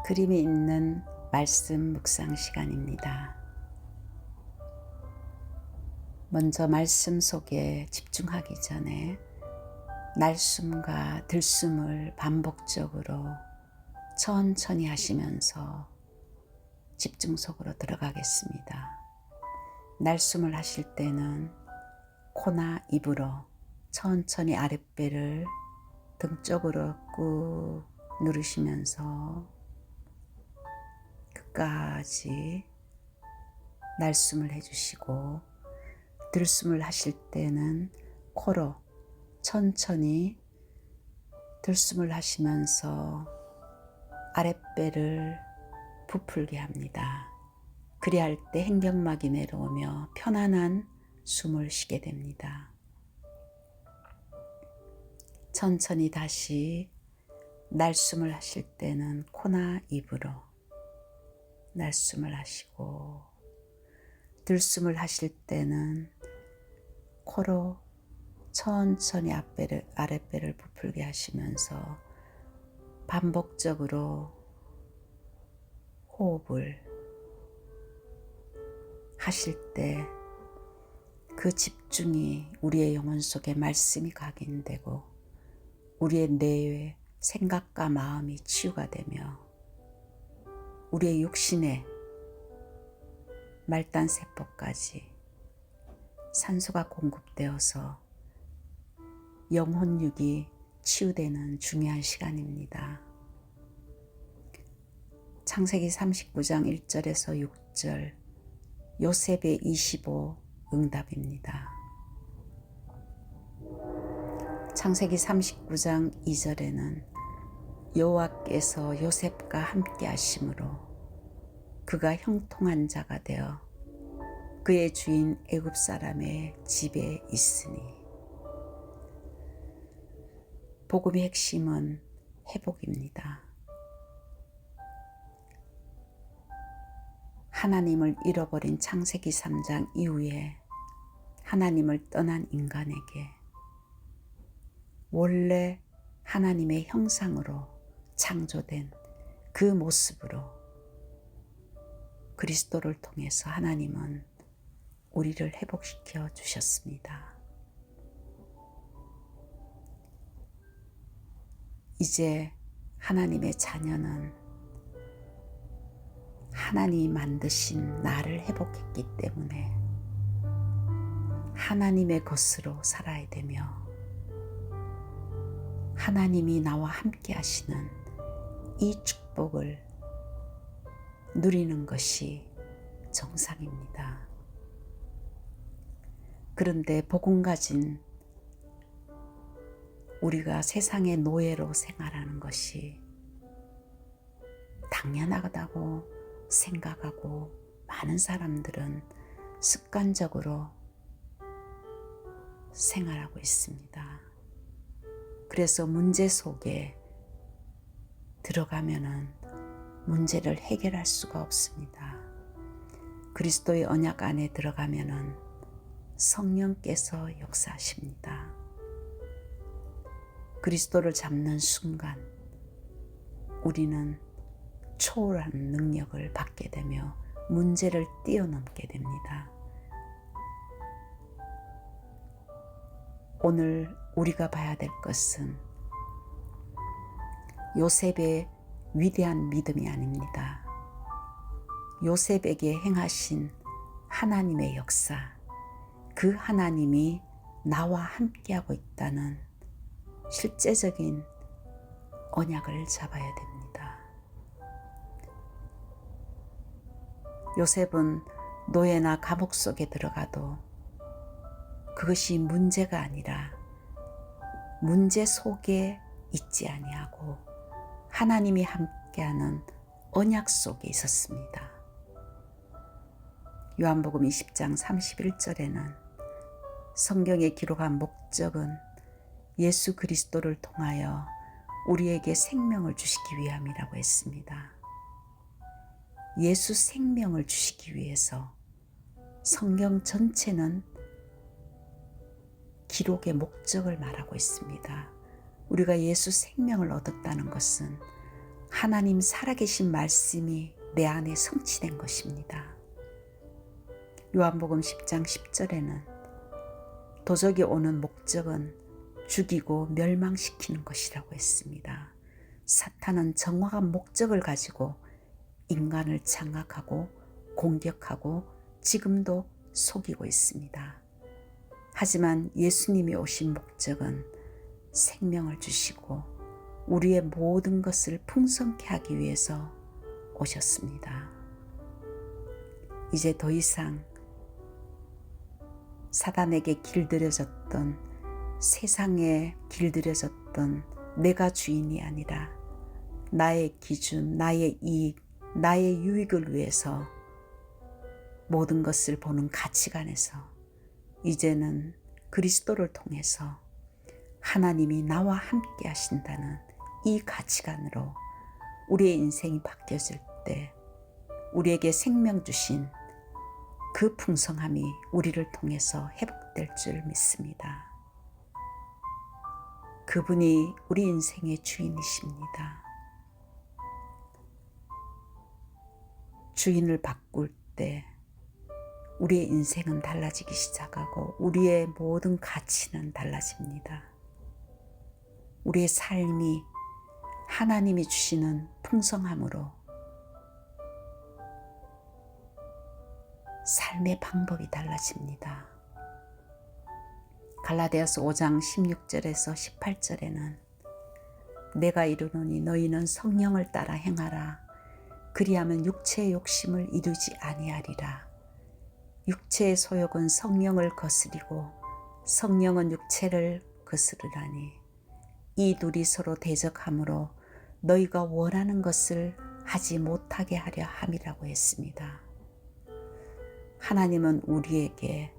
그림이 있는 말씀 묵상 시간입니다. 먼저 말씀 속에 집중하기 전에 날숨과 들숨을 반복적으로 천천히 하시면서 집중 속으로 들어가겠습니다. 날숨을 하실 때는 코나 입으로 천천히 아랫배를 등 쪽으로 꾹 누르시면서 끝까지 날숨을 해주시고, 들숨을 하실 때는 코로 천천히 들숨을 하시면서 아랫배를 부풀게 합니다. 그리할 때 행경막이 내려오며 편안한 숨을 쉬게 됩니다. 천천히 다시 날숨을 하실 때는 코나 입으로 날숨을 하시고, 들숨을 하실 때는 코로 천천히 아랫배를 부풀게 하시면서 반복적으로 호흡을 하실 때 그 집중이 우리의 영혼 속에 말씀이 각인되고 우리의 뇌의 생각과 마음이 치유가 되며 우리의 육신의 말단세포까지 산소가 공급되어서 영혼육이 치유되는 중요한 시간입니다. 창세기 39장 1절에서 6절, 요셉의 25 응답입니다. 창세기 39장 2절에는 여호와께서 요셉과 함께 하심으로 그가 형통한 자가 되어 그의 주인 애굽 사람의 집에 있으니. 복음의 핵심은 회복입니다. 하나님을 잃어버린 창세기 3장 이후에 하나님을 떠난 인간에게 원래 하나님의 형상으로 창조된 그 모습으로 그리스도를 통해서 하나님은 우리를 회복시켜 주셨습니다. 이제 하나님의 자녀는 하나님이 만드신 나를 회복했기 때문에 하나님의 것으로 살아야 되며 하나님이 나와 함께 하시는 이 축복을 누리는 것이 정상입니다. 그런데 복음 가진 우리가 세상의 노예로 생활하는 것이 당연하다고 생각하고 많은 사람들은 습관적으로 생활하고 있습니다. 그래서 문제 속에 들어가면은 문제를 해결할 수가 없습니다. 그리스도의 언약 안에 들어가면은 성령께서 역사하십니다. 그리스도를 잡는 순간 우리는 초월한 능력을 받게 되며 문제를 뛰어넘게 됩니다. 오늘 우리가 봐야 될 것은 요셉의 위대한 믿음이 아닙니다. 요셉에게 행하신 하나님의 역사, 그 하나님이 나와 함께하고 있다는 실제적인 언약을 잡아야 됩니다. 요셉은 노예나 감옥 속에 들어가도 그것이 문제가 아니라 문제 속에 있지 아니하고 하나님이 함께하는 언약 속에 있었습니다. 요한복음 20장 31절에는 성경에 기록한 목적은 예수 그리스도를 통하여 우리에게 생명을 주시기 위함이라고 했습니다. 예수 생명을 주시기 위해서 성경 전체는 기록의 목적을 말하고 있습니다. 우리가 예수 생명을 얻었다는 것은 하나님 살아계신 말씀이 내 안에 성취된 것입니다. 요한복음 10장 10절에는 도적이 오는 목적은 죽이고 멸망시키는 것이라고 했습니다. 사탄은 정확한 목적을 가지고 인간을 장악하고 공격하고 지금도 속이고 있습니다. 하지만 예수님이 오신 목적은 생명을 주시고 우리의 모든 것을 풍성케 하기 위해서 오셨습니다. 이제 더 이상 사단에게 길들여졌던, 세상에 길들여졌던 내가 주인이 아니라 나의 기준, 나의 이익, 나의 유익을 위해서 모든 것을 보는 가치관에서 이제는 그리스도를 통해서 하나님이 나와 함께 하신다는 이 가치관으로 우리의 인생이 바뀌어질 때 우리에게 생명 주신 그 풍성함이 우리를 통해서 회복될 줄 믿습니다. 그분이 우리 인생의 주인이십니다. 주인을 바꿀 때 우리의 인생은 달라지기 시작하고 우리의 모든 가치는 달라집니다. 우리의 삶이 하나님이 주시는 풍성함으로 삶의 방법이 달라집니다. 갈라디아서 5장 16절에서 18절에는 내가 이르노니 너희는 성령을 따라 행하라. 그리하면 육체의 욕심을 이루지 아니하리라. 육체의 소욕은 성령을 거스리고 성령은 육체를 거스르라니 이 둘이 서로 대적하므로 너희가 원하는 것을 하지 못하게 하려 함이라고 했습니다. 하나님은 우리에게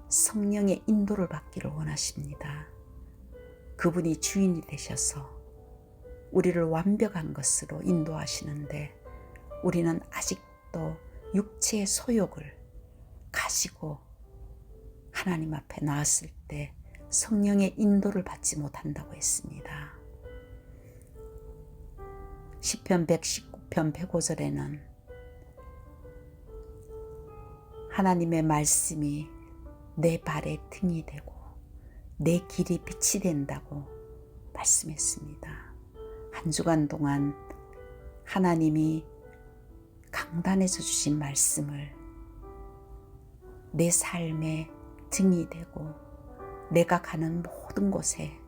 성령의 인도를 받기를 원하십니다. 그분이 주인이 되셔서 우리를 완벽한 것으로 인도하시는데 우리는 아직도 육체의 소욕을 가지고 하나님 앞에 나왔을 때 성령의 인도를 받지 못한다고 했습니다. 시편 119편 105절에는 하나님의 말씀이 내 발의 등이 되고 내 길이 빛이 된다고 말씀했습니다. 한 주간 동안 하나님이 강단에서 주신 말씀을 내 삶의 등이 되고 내가 가는 모든 곳에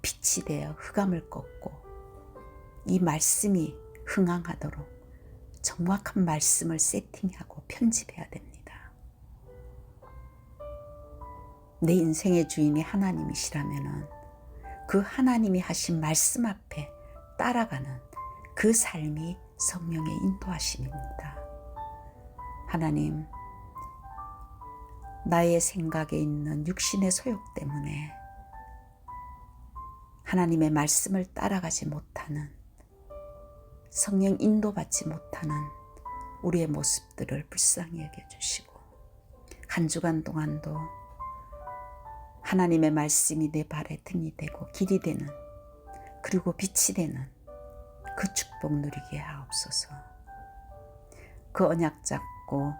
빛이 되어 흑암을 꺾고 이 말씀이 흥황하도록 정확한 말씀을 세팅하고 편집해야 됩니다. 내 인생의 주인이 하나님이시라면 그 하나님이 하신 말씀 앞에 따라가는 그 삶이 성령의 인도하심입니다. 하나님, 나의 생각에 있는 육신의 소욕 때문에 하나님의 말씀을 따라가지 못하는, 성령 인도받지 못하는 우리의 모습들을 불쌍히 여겨주시고 한 주간 동안도 하나님의 말씀이 내 발의 등이 되고 길이 되는, 그리고 빛이 되는 그 축복 누리게 하옵소서. 그 언약 잡고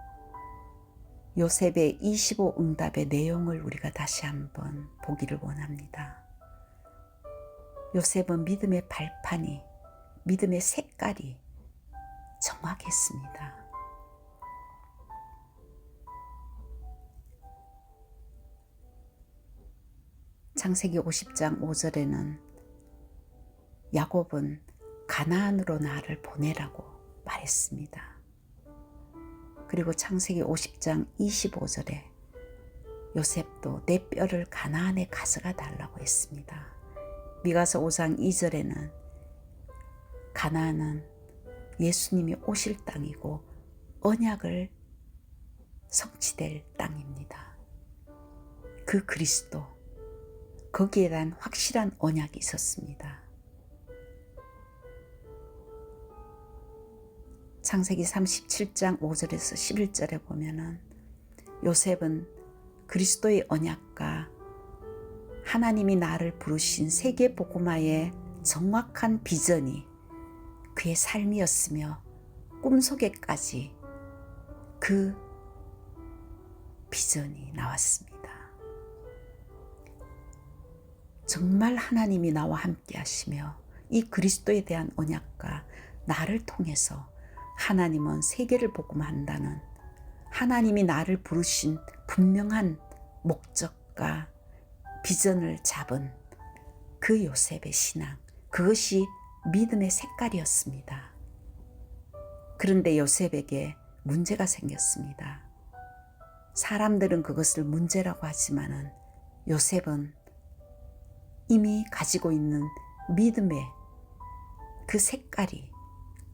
요셉의 25 응답의 내용을 우리가 다시 한번 보기를 원합니다. 요셉은 믿음의 발판이, 믿음의 색깔이 정확했습니다. 창세기 50장 5절에는 야곱은 가나안으로 나를 보내라고 말했습니다. 그리고 창세기 50장 25절에 요셉도 내 뼈를 가나안에 가져가 달라고 했습니다. 미가서 5장 2절에는 가나안은 예수님이 오실 땅이고 언약을 성취될 땅입니다. 그 그리스도, 거기에 대한 확실한 언약이 있었습니다. 창세기 37장 5절에서 11절에 보면은 요셉은 그리스도의 언약과 하나님이 나를 부르신 세계 복음화의 정확한 비전이 그의 삶이었으며 꿈속에까지 그 비전이 나왔습니다. 정말 하나님이 나와 함께 하시며 이 그리스도에 대한 언약과 나를 통해서 하나님은 세계를 복음한다는 하나님이 나를 부르신 분명한 목적과 비전을 잡은 그 요셉의 신앙, 그것이 믿음의 색깔이었습니다. 그런데 요셉에게 문제가 생겼습니다. 사람들은 그것을 문제라고 하지만은 요셉은 이미 가지고 있는 믿음의 그 색깔이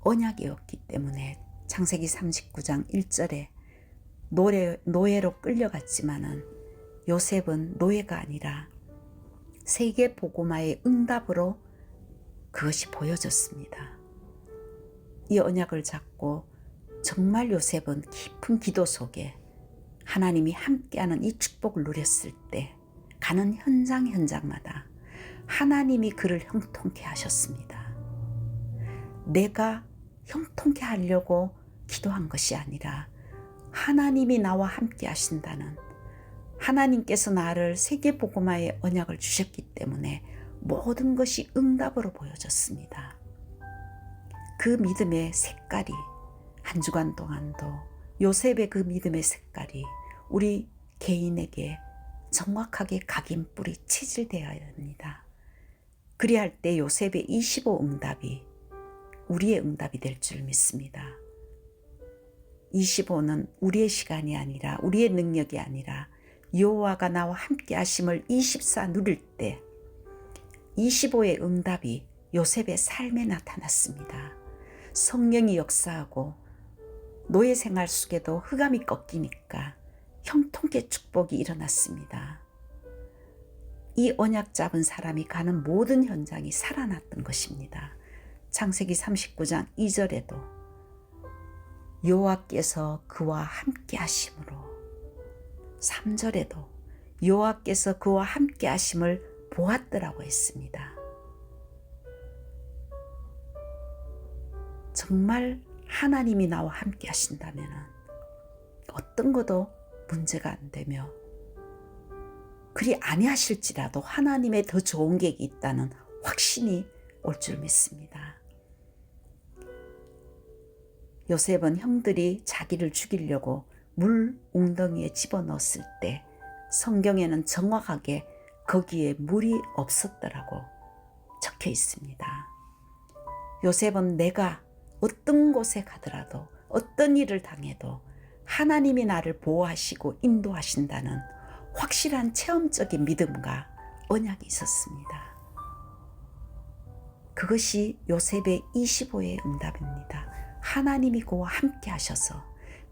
언약이었기 때문에 창세기 39장 1절에 노예로 끌려갔지만은 요셉은 노예가 아니라 세계 복음화의 응답으로 그것이 보여졌습니다. 이 언약을 잡고 정말 요셉은 깊은 기도 속에 하나님이 함께하는 이 축복을 누렸을 때 가는 현장마다 하나님이 그를 형통케 하셨습니다. 내가 형통케 하려고 기도한 것이 아니라 하나님이 나와 함께 하신다는 하나님께서 나를 세계복음화의 언약을 주셨기 때문에 모든 것이 응답으로 보여졌습니다. 그 믿음의 색깔이 한 주간 동안도 요셉의 그 믿음의 색깔이 우리 개인에게 정확하게 각인뿌리 체질되어야 합니다. 그리할 때 요셉의 25 응답이 우리의 응답이 될 줄 믿습니다. 25는 우리의 시간이 아니라 우리의 능력이 아니라 여호와가 나와 함께 하심을 24 누릴 때 25의 응답이 요셉의 삶에 나타났습니다. 성령이 역사하고 노예 생활 속에도 흑암이 꺾이니까 형통케 축복이 일어났습니다. 이 언약 잡은 사람이 가는 모든 현장이 살아났던 것입니다. 창세기 39장 2절에도 여호와께서 그와 함께 하심으로 3절에도 여호와께서 그와 함께 하심을 보았더라고 했습니다. 정말 하나님이 나와 함께 하신다면 어떤 것도 문제가 안 되며 그리 아니하실지라도 하나님의 더 좋은 계획이 있다는 확신이 올 줄 믿습니다. 요셉은 형들이 자기를 죽이려고 물 웅덩이에 집어넣었을 때 성경에는 정확하게 거기에 물이 없었더라고 적혀 있습니다. 요셉은 내가 어떤 곳에 가더라도 어떤 일을 당해도 하나님이 나를 보호하시고 인도하신다는 확실한 체험적인 믿음과 언약이 있었습니다. 그것이 요셉의 25의 응답입니다. 하나님이 그와 함께 하셔서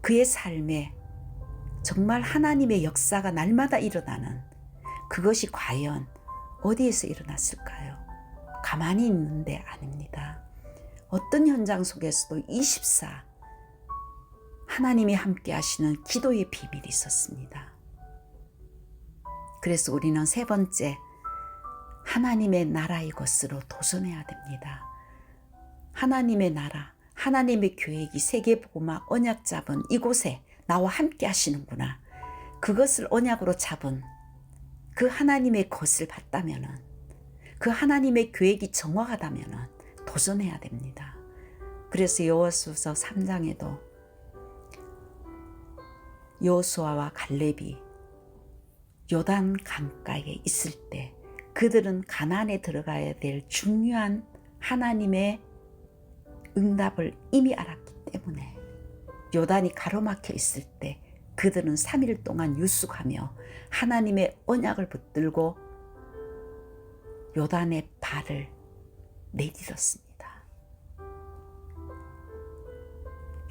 그의 삶에 정말 하나님의 역사가 날마다 일어나는 그것이 과연 어디에서 일어났을까요? 가만히 있는데 아닙니다. 어떤 현장 속에서도 24 하나님이 함께 하시는 기도의 비밀이 있었습니다. 그래서 우리는 세 번째, 하나님의 나라의 것으로 도전해야 됩니다. 하나님의 나라, 하나님의 계획이 세계복음화 언약 잡은 이곳에 나와 함께 하시는구나. 그것을 언약으로 잡은 그 하나님의 것을 봤다면, 그 하나님의 계획이 정확하다면 도전해야 됩니다. 그래서 여호수아서 3장에도 여호수아와 갈렙이 요단 강가에 있을 때 그들은 가나안에 들어가야 될 중요한 하나님의 응답을 이미 알았기 때문에 요단이 가로막혀 있을 때 그들은 3일 동안 유숙하며 하나님의 언약을 붙들고 요단의 발을 내딛었습니다.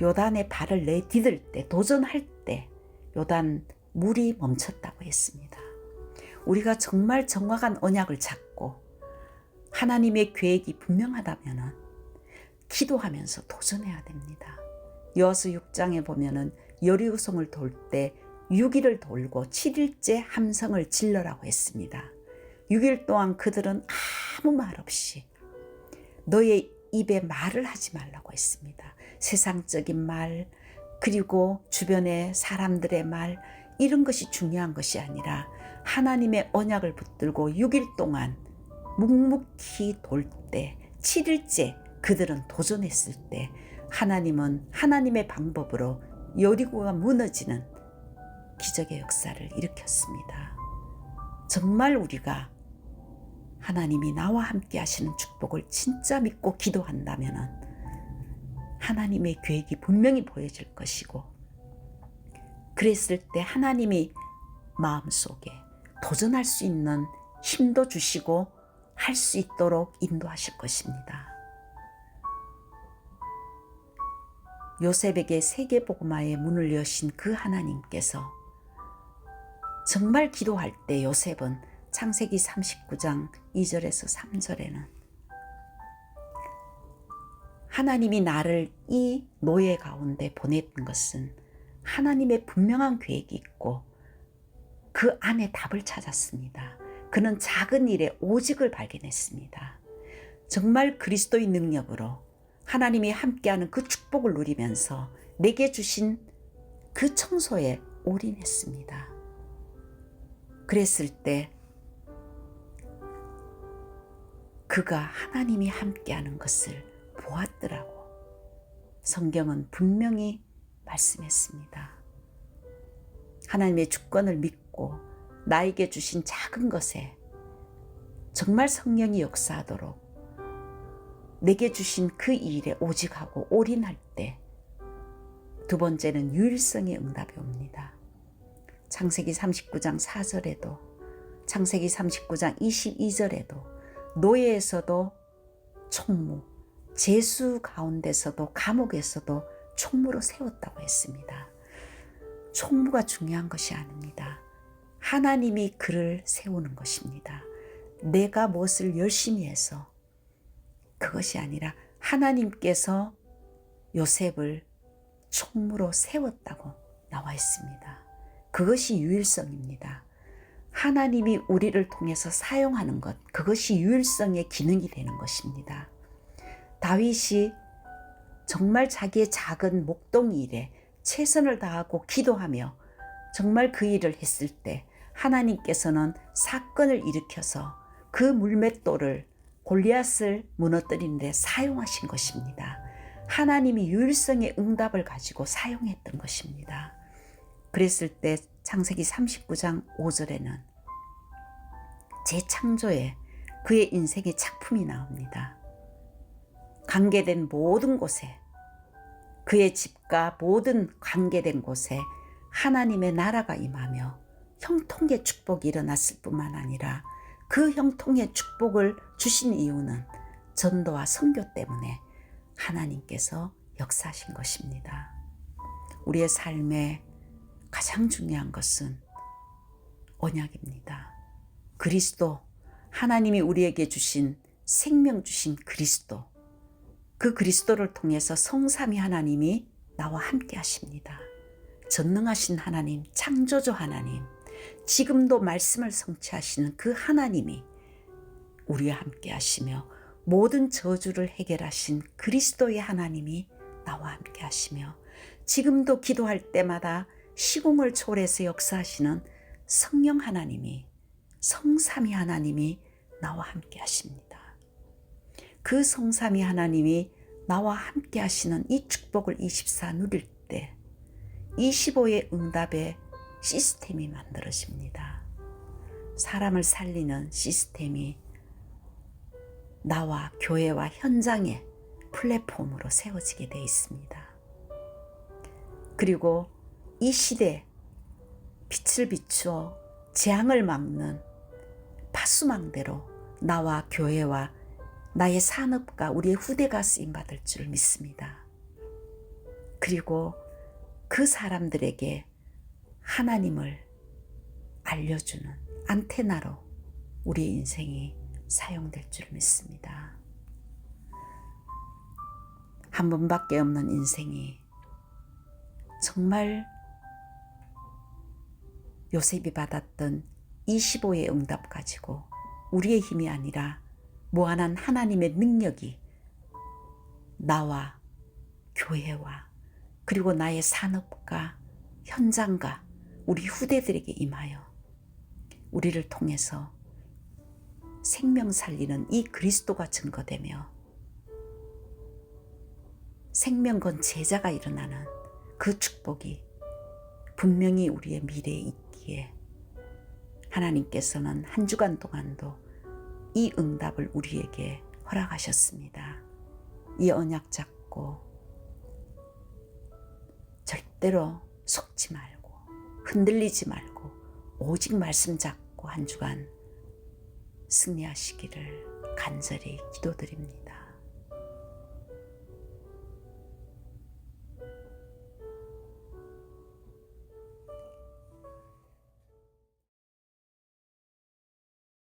요단의 발을 내딛을 때, 도전할 때 요단 물이 멈췄다고 했습니다. 우리가 정말 정확한 언약을 잡고 하나님의 계획이 분명하다면 기도하면서 도전해야 됩니다. 여호수 6장에 보면은 여리고성을 돌 때 6일을 돌고 7일째 함성을 질러라고 했습니다. 6일 동안 그들은 아무 말 없이 너의 입에 말을 하지 말라고 했습니다. 세상적인 말, 그리고 주변의 사람들의 말, 이런 것이 중요한 것이 아니라 하나님의 언약을 붙들고 6일 동안 묵묵히 돌 때, 7일째 그들은 도전했을 때 하나님은 하나님의 방법으로 여리고가 무너지는 기적의 역사를 일으켰습니다. 정말 우리가 하나님이 나와 함께 하시는 축복을 진짜 믿고 기도한다면 하나님의 계획이 분명히 보여질 것이고, 그랬을 때 하나님이 마음속에 도전할 수 있는 힘도 주시고 할 수 있도록 인도하실 것입니다. 요셉에게 세계복음화의 문을 여신 그 하나님께서 정말 기도할 때 요셉은 창세기 39장 2절에서 3절에는 하나님이 나를 이 노예 가운데 보냈던 것은 하나님의 분명한 계획이 있고 그 안에 답을 찾았습니다. 그는 작은 일에 오직을 발견했습니다. 정말 그리스도의 능력으로 하나님이 함께하는 그 축복을 누리면서 내게 주신 그 청소에 올인했습니다. 그랬을 때 그가 하나님이 함께하는 것을 보았더라고. 성경은 분명히 말씀했습니다. 하나님의 주권을 믿고 나에게 주신 작은 것에 정말 성령이 역사하도록 내게 주신 그 일에 오직하고 올인할 때, 두 번째는 유일성의 응답이 옵니다. 창세기 39장 4절에도 창세기 39장 22절에도 노예에서도 총무, 제수 가운데서도 감옥에서도 총무로 세웠다고 했습니다. 총무가 중요한 것이 아닙니다. 하나님이 그를 세우는 것입니다. 내가 무엇을 열심히 해서 그것이 아니라 하나님께서 요셉을 총무로 세웠다고 나와 있습니다. 그것이 유일성입니다. 하나님이 우리를 통해서 사용하는 것, 그것이 유일성의 기능이 되는 것입니다. 다윗이 정말 자기의 작은 목동이 일에 최선을 다하고 기도하며 정말 그 일을 했을 때 하나님께서는 사건을 일으켜서 그 물맷돌을 골리앗을 무너뜨리는 데 사용하신 것입니다. 하나님이 유일성의 응답을 가지고 사용했던 것입니다. 그랬을 때 창세기 39장 5절에는 재창조에 그의 인생의 작품이 나옵니다. 관계된 모든 곳에, 그의 집과 모든 관계된 곳에 하나님의 나라가 임하며 형통의 축복이 일어났을 뿐만 아니라 그 형통의 축복을 주신 이유는 전도와 선교 때문에 하나님께서 역사하신 것입니다. 우리의 삶에 가장 중요한 것은 언약입니다. 그리스도, 하나님이 우리에게 주신 생명 주신 그리스도, 그 그리스도를 통해서 성삼위 하나님이 나와 함께 하십니다. 전능하신 하나님, 창조주 하나님, 지금도 말씀을 성취하시는 그 하나님이 우리와 함께 하시며 모든 저주를 해결하신 그리스도의 하나님이 나와 함께 하시며 지금도 기도할 때마다 시공을 초월해서 역사하시는 성령 하나님이, 성삼위 하나님이 나와 함께 하십니다. 그 성삼위 하나님이 나와 함께 하시는 이 축복을 24 누릴 때 25의 응답의 시스템이 만들어집니다. 사람을 살리는 시스템이 나와 교회와 현장의 플랫폼으로 세워지게 되어 있습니다. 그리고 이 시대에 빛을 비추어 재앙을 막는 파수망대로 나와 교회와 나의 산업과 우리의 후대가 쓰임받을 줄 믿습니다. 그리고 그 사람들에게 하나님을 알려주는 안테나로 우리의 인생이 사용될 줄 믿습니다. 한 번밖에 없는 인생이 정말 요셉이 받았던 25의 응답 가지고 우리의 힘이 아니라 무한한 하나님의 능력이 나와 교회와 그리고 나의 산업과 현장과 우리 후대들에게 임하여 우리를 통해서 생명 살리는 이 그리스도가 증거되며 생명 건 제자가 일어나는 그 축복이 분명히 우리의 미래에 있기에 하나님께서는 한 주간 동안도 이 응답을 우리에게 허락하셨습니다. 이 언약 잡고 절대로 속지 말고 흔들리지 말고 오직 말씀 잡고 한 주간 승리하시기를 간절히 기도드립니다.